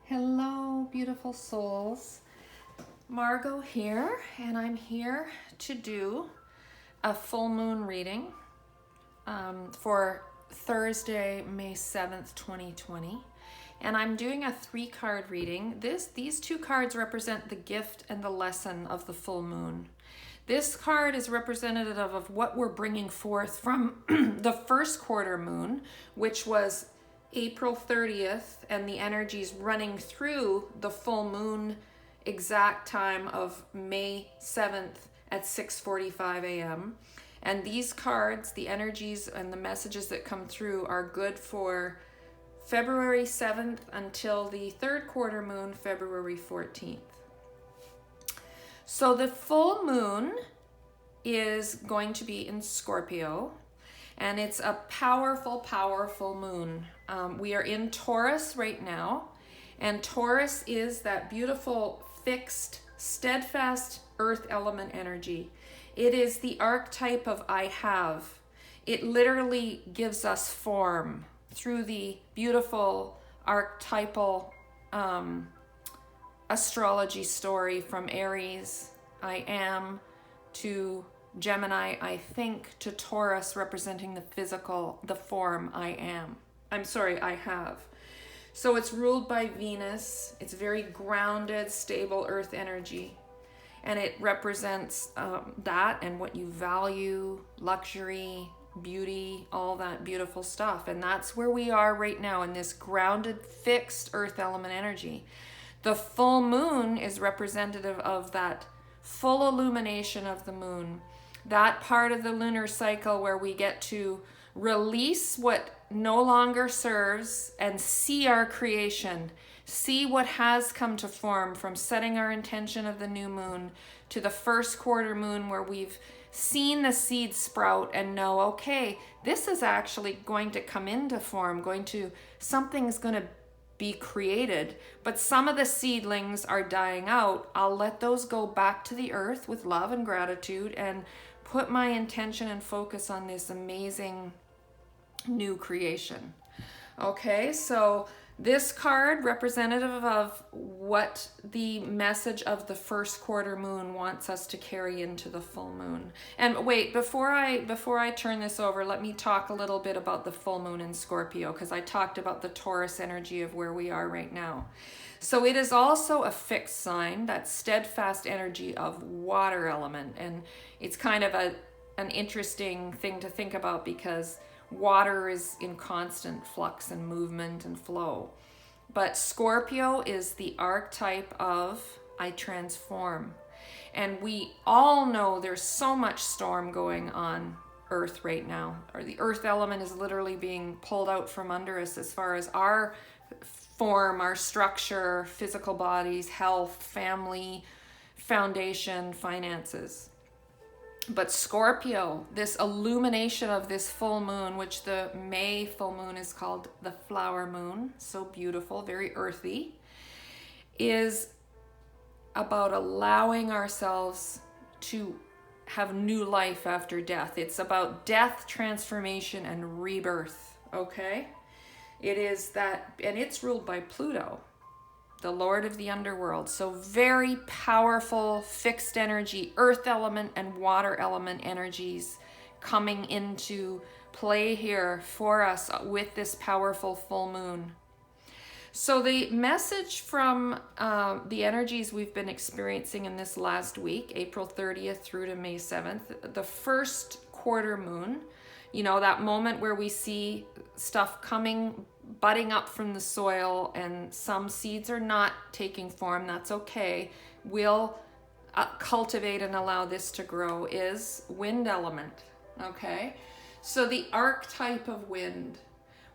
Hello, beautiful souls. Margot here, and I'm here to do a full moon reading for Thursday, May 7th, 2020. And I'm doing a 3-card reading. These 2 cards represent the gift and the lesson of the full moon. This card is representative of what we're bringing forth from the first quarter moon, which was April 30th, and the energies running through the full moon exact time of May 7th at 6:45 a.m. And these cards, the energies and the messages that come through are good for February 7th until the 3rd quarter moon, February 14th. So the full moon is going to be in Scorpio, and it's a powerful, powerful moon. We are in Taurus right now, and Taurus is that beautiful, fixed, steadfast earth element energy. It is the archetype of I have. It literally gives us form through the beautiful archetypal astrology story from Aries, I am, to Gemini, I think, to Taurus, representing the physical, the form, I have. So it's ruled by Venus. It's very grounded, stable earth energy. And it represents that and what you value, luxury, beauty, all that beautiful stuff. And that's where we are right now, in this grounded, fixed earth element energy. The full moon is representative of that full illumination of the moon, that part of the lunar cycle where we get to release what no longer serves and see our creation, see what has come to form, from setting our intention of the new moon to the first quarter moon, where we've seen the seed sprout and know, okay, this is actually going to come into form, something's going to be created, but some of the seedlings are dying out. I'll let those go back to the earth with love and gratitude and put my intention and focus on this amazing new creation. Okay, so this card representative of what the message of the first quarter moon wants us to carry into the full moon. And wait, before I turn this over, let me talk a little bit about the full moon in Scorpio, because I talked about the Taurus energy of where we are right now. So it is also a fixed sign, that steadfast energy of water element. And it's kind of an interesting thing to think about, because water is in constant flux and movement and flow. But Scorpio is the archetype of I transform. And we all know there's so much storm going on Earth right now. Or the earth element is literally being pulled out from under us as far as our form, our structure, physical bodies, health, family, foundation, finances. But Scorpio, this illumination of this full moon, which the May full moon is called the flower moon, so beautiful, very earthy, is about allowing ourselves to have new life after death. It's about death, transformation, and rebirth, okay? It is that, and it's ruled by Pluto, the Lord of the underworld. So very powerful, fixed energy, earth element and water element energies coming into play here for us with this powerful full moon. So the message from the energies we've been experiencing in this last week, April 30th through to May 7th, the first quarter moon, you know, that moment where we see stuff budding up from the soil, and some seeds are not taking form. That's okay. We'll cultivate and allow this to grow, is wind element. Okay, so the archetype of wind.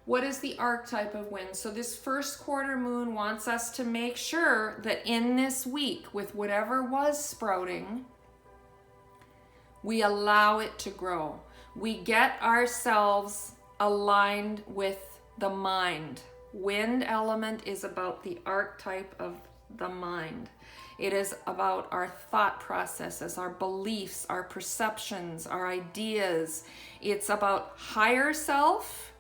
What is the archetype of wind? So this first quarter moon wants us to make sure that in this week, with whatever was sprouting, we allow it to grow. We get ourselves aligned with the mind. Wind element is about the archetype of the mind. It is about our thought processes, our beliefs, our perceptions, our ideas. It's about higher self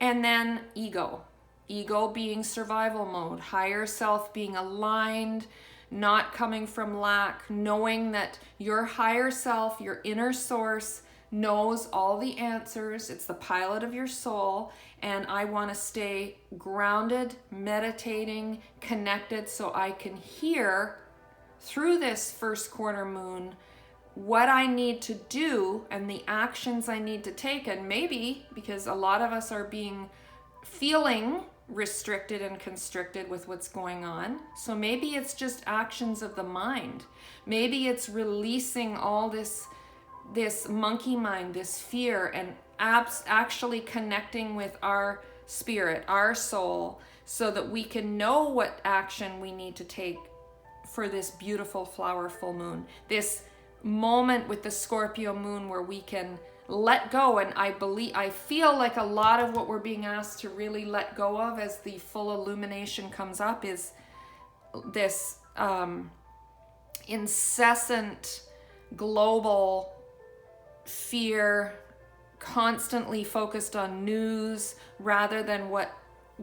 and then ego. ego being survival mode, higher self being aligned, not coming from lack, knowing that your higher self, your inner source, knows all the answers. It's the pilot of your soul, and I want to stay grounded, meditating, connected, so I can hear through this first quarter moon what I need to do and the actions I need to take. And maybe, because a lot of us are feeling restricted and constricted with what's going on, so maybe it's just actions of the mind. Maybe it's releasing all this monkey mind, this fear, and actually connecting with our spirit, our soul, so that we can know what action we need to take for this beautiful flower full moon, this moment with the Scorpio moon where we can let go. And I feel like a lot of what we're being asked to really let go of as the full illumination comes up is this incessant global fear, constantly focused on news rather than what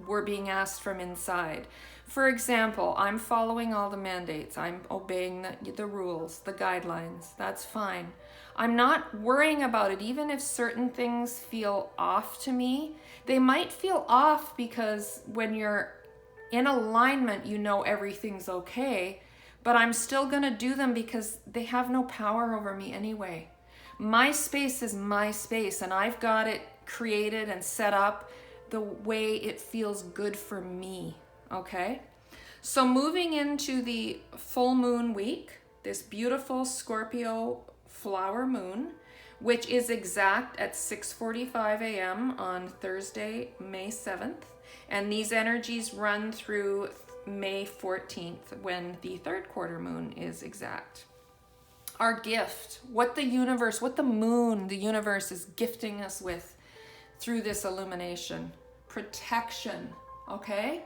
we're being asked from inside. For example, I'm following all the mandates. I'm obeying the rules, the guidelines. That's fine. I'm not worrying about it. Even if certain things feel off to me, they might feel off because when you're in alignment, you know everything's okay, but I'm still going to do them because they have no power over me anyway. My space is my space, and I've got it created and set up the way it feels good for me, okay? So moving into the full moon week, this beautiful Scorpio flower moon, which is exact at 6:45 a.m. on Thursday, May 7th. And these energies run through May 14th when the third quarter moon is exact. Our gift, what the universe, what the moon, the universe is gifting us with through this illumination. Protection, okay?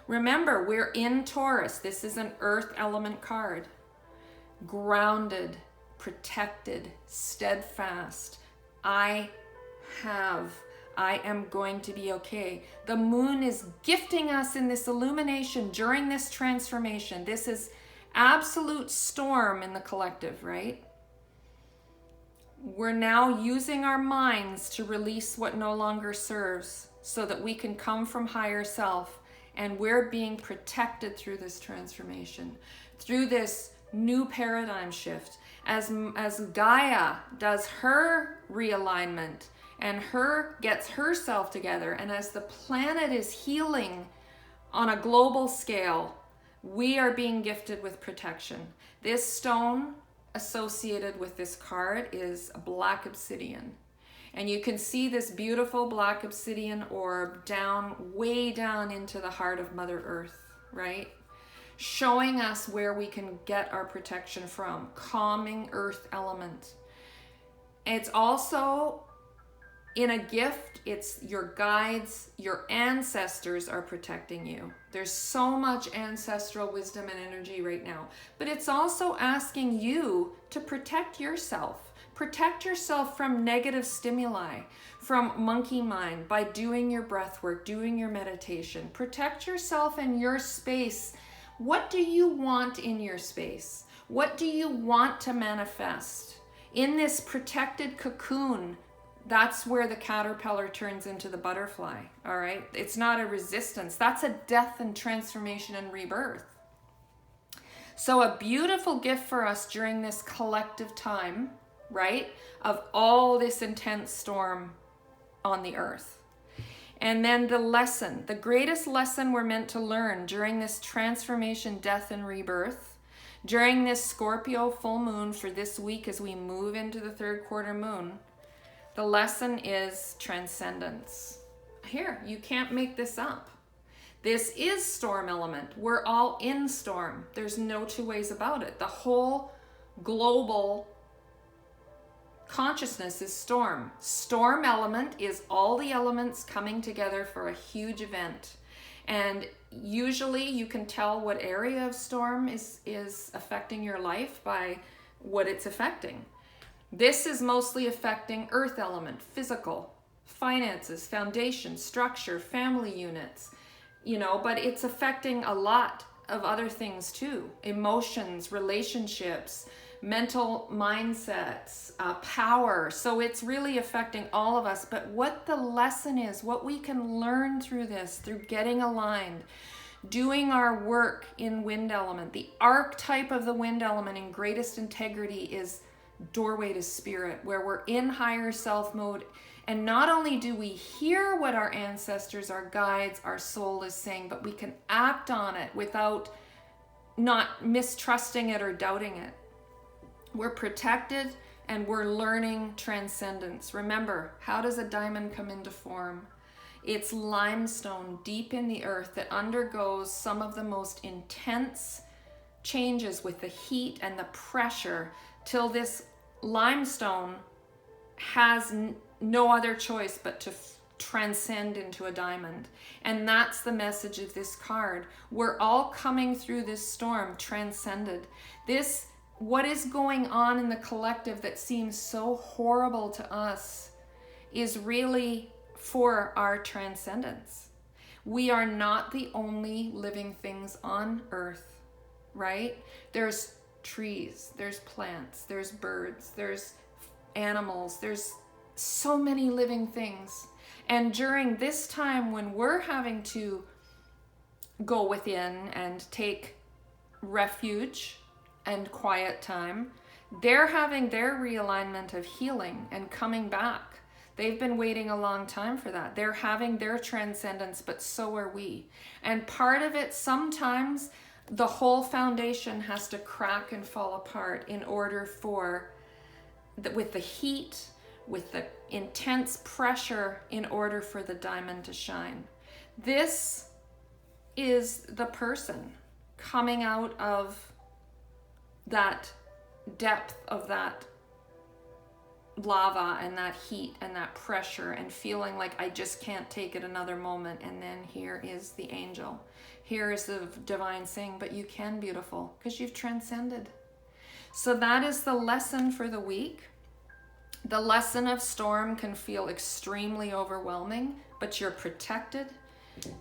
Remember, we're in Taurus. This is an earth element card. Grounded, protected, steadfast. I am going to be okay. The moon is gifting us in this illumination during this transformation. This is absolute storm in the collective, right? We're now using our minds to release what no longer serves so that we can come from higher self, and we're being protected through this transformation, through this new paradigm shift. As Gaia does her realignment and gets herself together, and as the planet is healing on a global scale, we are being gifted with protection. This stone associated with this card is black obsidian. And you can see this beautiful black obsidian orb way down into the heart of Mother Earth, right? Showing us where we can get our protection from, calming earth element. It's also in a gift, it's your guides, your ancestors are protecting you. There's so much ancestral wisdom and energy right now, but it's also asking you to protect yourself. Protect yourself from negative stimuli, from monkey mind by doing your breath work, doing your meditation. Protect yourself in your space. What do you want in your space? What do you want to manifest? In this protected cocoon, that's where the caterpillar turns into the butterfly, all right? It's not a resistance. That's a death and transformation and rebirth. So a beautiful gift for us during this collective time, right, of all this intense storm on the earth. And then the lesson, the greatest lesson we're meant to learn during this transformation, death, and rebirth, during this Scorpio full moon for this week as we move into the third quarter moon, the lesson is transcendence. Here, you can't make this up. This is storm element. We're all in storm. There's no two ways about it. The whole global consciousness is storm. Storm element is all the elements coming together for a huge event. And usually you can tell what area of storm is affecting your life by what it's affecting. This is mostly affecting earth element, physical, finances, foundation, structure, family units, but it's affecting a lot of other things too. Emotions, relationships, mental mindsets, power. So it's really affecting all of us. But what the lesson is, what we can learn through this, through getting aligned, doing our work in wind element. The archetype of the wind element in greatest integrity is doorway to spirit, where we're in higher self mode. And not only do we hear what our ancestors, our guides, our soul is saying, but we can act on it without not mistrusting it or doubting it. We're protected and we're learning transcendence. Remember, how does a diamond come into form? It's limestone deep in the earth that undergoes some of the most intense changes with the heat and the pressure till this limestone has no other choice but to transcend into a diamond. And that's the message of this card. We're all coming through this storm transcended. What is going on in the collective that seems so horrible to us is really for our transcendence. We are not the only living things on earth, right? There's trees, there's plants, there's birds, there's animals, there's so many living things. And during this time when we're having to go within and take refuge and quiet time, they're having their realignment of healing and coming back. They've been waiting a long time for that. They're having their transcendence, but so are we. And part of it, sometimes the whole foundation has to crack and fall apart in order for, with the heat, with the intense pressure, in order for the diamond to shine. This is the person coming out of that depth of that lava and that heat and that pressure and feeling like I just can't take it another moment. And then here is the angel. Here is the divine saying, but you can, beautiful, because you've transcended. So that is the lesson for the week. The lesson of storm can feel extremely overwhelming, but you're protected.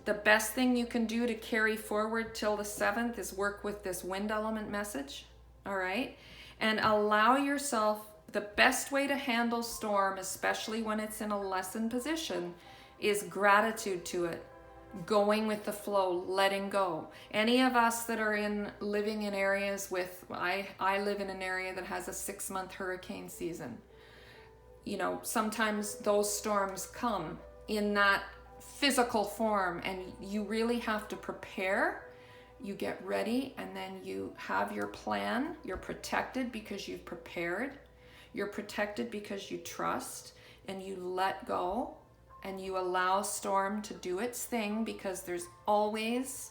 The best thing you can do to carry forward till the 7th is work with this wind element message, all right? And allow yourself, the best way to handle storm, especially when it's in a lesson position, is gratitude to it. Going with the flow, letting go. Any of us that are living in areas with, I live in an area that has a 6-month hurricane season. Sometimes those storms come in that physical form, and you really have to prepare. You get ready, and then you have your plan. You're protected because you've prepared. You're protected because you trust, and you let go, and you allow storm to do its thing, because there's always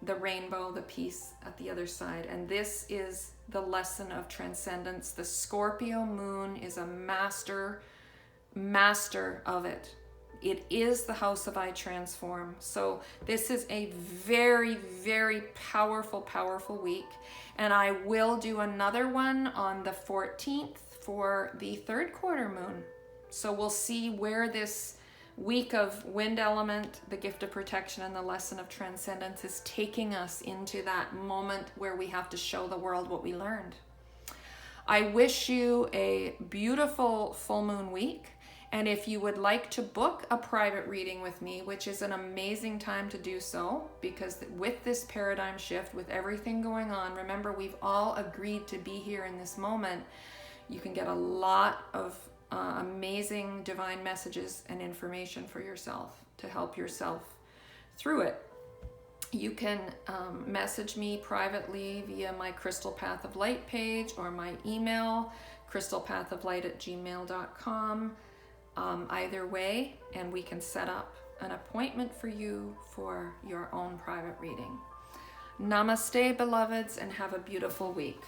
the rainbow, the peace at the other side. And this is the lesson of transcendence. The Scorpio moon is a master of it. It is the house of I transform. So this is a very, very powerful week. And I will do another one on the 14th for the 3rd quarter moon. So we'll see where this week of wind element, the gift of protection, and the lesson of transcendence is taking us into that moment where we have to show the world what we learned. I wish you a beautiful full moon week. And if you would like to book a private reading with me, which is an amazing time to do so, because with this paradigm shift, with everything going on, remember, we've all agreed to be here in this moment. You can get a lot of amazing divine messages and information for yourself to help yourself through it. You can message me privately via my Crystal Path of Light page or my email, crystalpathoflight@gmail.com. Either way, and we can set up an appointment for you for your own private reading. Namaste, beloveds, and have a beautiful week.